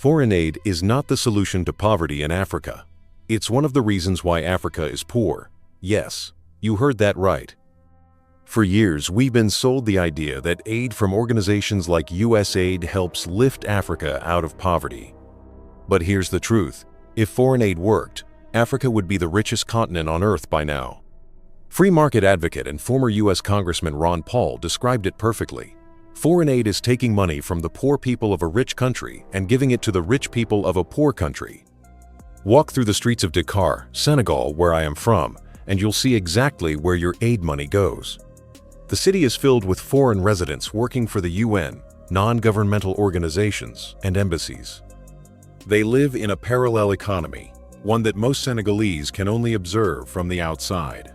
Foreign aid is not the solution to poverty in Africa. It's one of the reasons why Africa is poor. Yes, you heard that right. For years, we've been sold the idea that aid from organizations like USAID helps lift Africa out of poverty. But here's the truth. If foreign aid worked, Africa would be the richest continent on Earth by now. Free market advocate and former U.S. Congressman Ron Paul described it perfectly. Foreign aid is taking money from the poor people of a rich country and giving it to the rich people of a poor country. Walk through the streets of Dakar, Senegal, where I am from, and you'll see exactly where your aid money goes. The city is filled with foreign residents working for the UN, non-governmental organizations, and embassies. They live in a parallel economy, one that most Senegalese can only observe from the outside.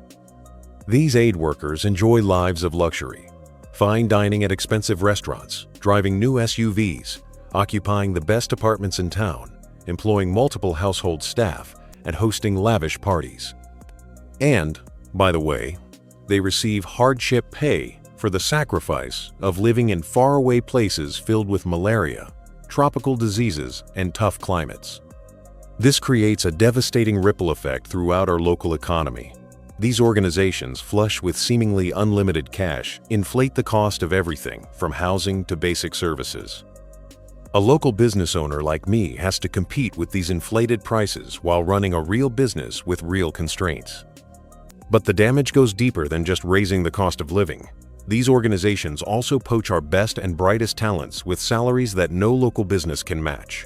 These aid workers enjoy lives of luxury, fine dining at expensive restaurants, driving new SUVs, occupying the best apartments in town, employing multiple household staff, and hosting lavish parties. And, by the way, they receive hardship pay for the sacrifice of living in faraway places filled with malaria, tropical diseases, and tough climates. This creates a devastating ripple effect throughout our local economy. These organizations, flush with seemingly unlimited cash, inflate the cost of everything from housing to basic services. A local business owner like me has to compete with these inflated prices while running a real business with real constraints. But the damage goes deeper than just raising the cost of living. These organizations also poach our best and brightest talents with salaries that no local business can match.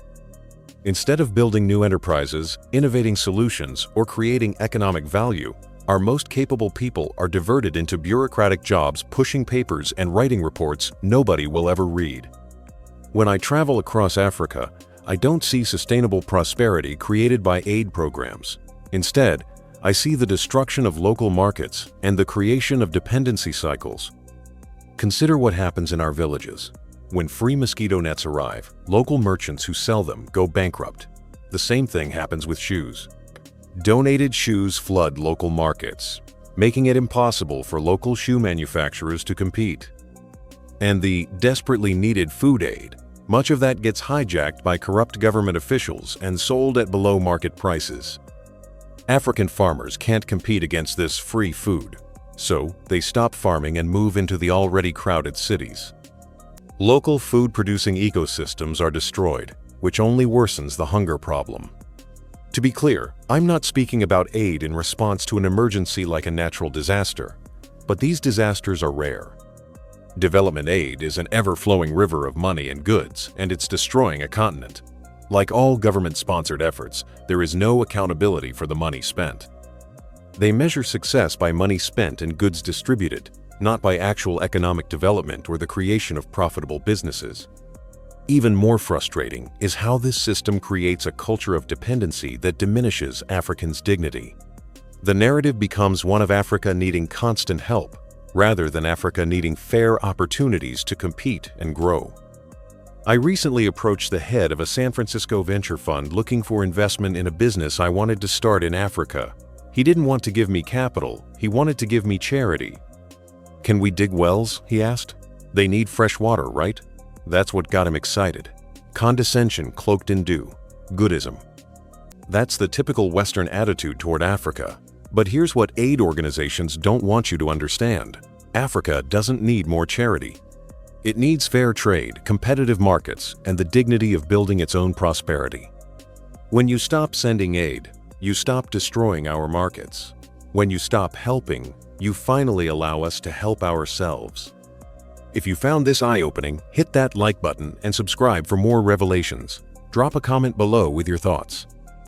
Instead of building new enterprises, innovating solutions, or creating economic value, our most capable people are diverted into bureaucratic jobs pushing papers and writing reports nobody will ever read. When I travel across Africa, I don't see sustainable prosperity created by aid programs. Instead, I see the destruction of local markets and the creation of dependency cycles. Consider what happens in our villages. When free mosquito nets arrive, local merchants who sell them go bankrupt. The same thing happens with shoes. Donated shoes flood local markets, making it impossible for local shoe manufacturers to compete. And the desperately needed food aid, much of that gets hijacked by corrupt government officials and sold at below market prices. African farmers can't compete against this free food, so they stop farming and move into the already crowded cities. Local food-producing ecosystems are destroyed, which only worsens the hunger problem. To be clear, I'm not speaking about aid in response to an emergency like a natural disaster, but these disasters are rare. Development aid is an ever-flowing river of money and goods, and it's destroying a continent. Like all government-sponsored efforts, there is no accountability for the money spent. They measure success by money spent and goods distributed, not by actual economic development or the creation of profitable businesses. Even more frustrating is how this system creates a culture of dependency that diminishes Africans' dignity. The narrative becomes one of Africa needing constant help, rather than Africa needing fair opportunities to compete and grow. I recently approached the head of a San Francisco venture fund looking for investment in a business I wanted to start in Africa. He didn't want to give me capital, he wanted to give me charity. "Can we dig wells?" he asked. "They need fresh water, right?" That's what got him excited. Condescension cloaked in goodism. That's the typical Western attitude toward Africa. But here's what aid organizations don't want you to understand. Africa doesn't need more charity. It needs fair trade, competitive markets, and the dignity of building its own prosperity. When you stop sending aid, you stop destroying our markets. When you stop helping, you finally allow us to help ourselves. If you found this eye-opening, hit that like button and subscribe for more revelations. Drop a comment below with your thoughts.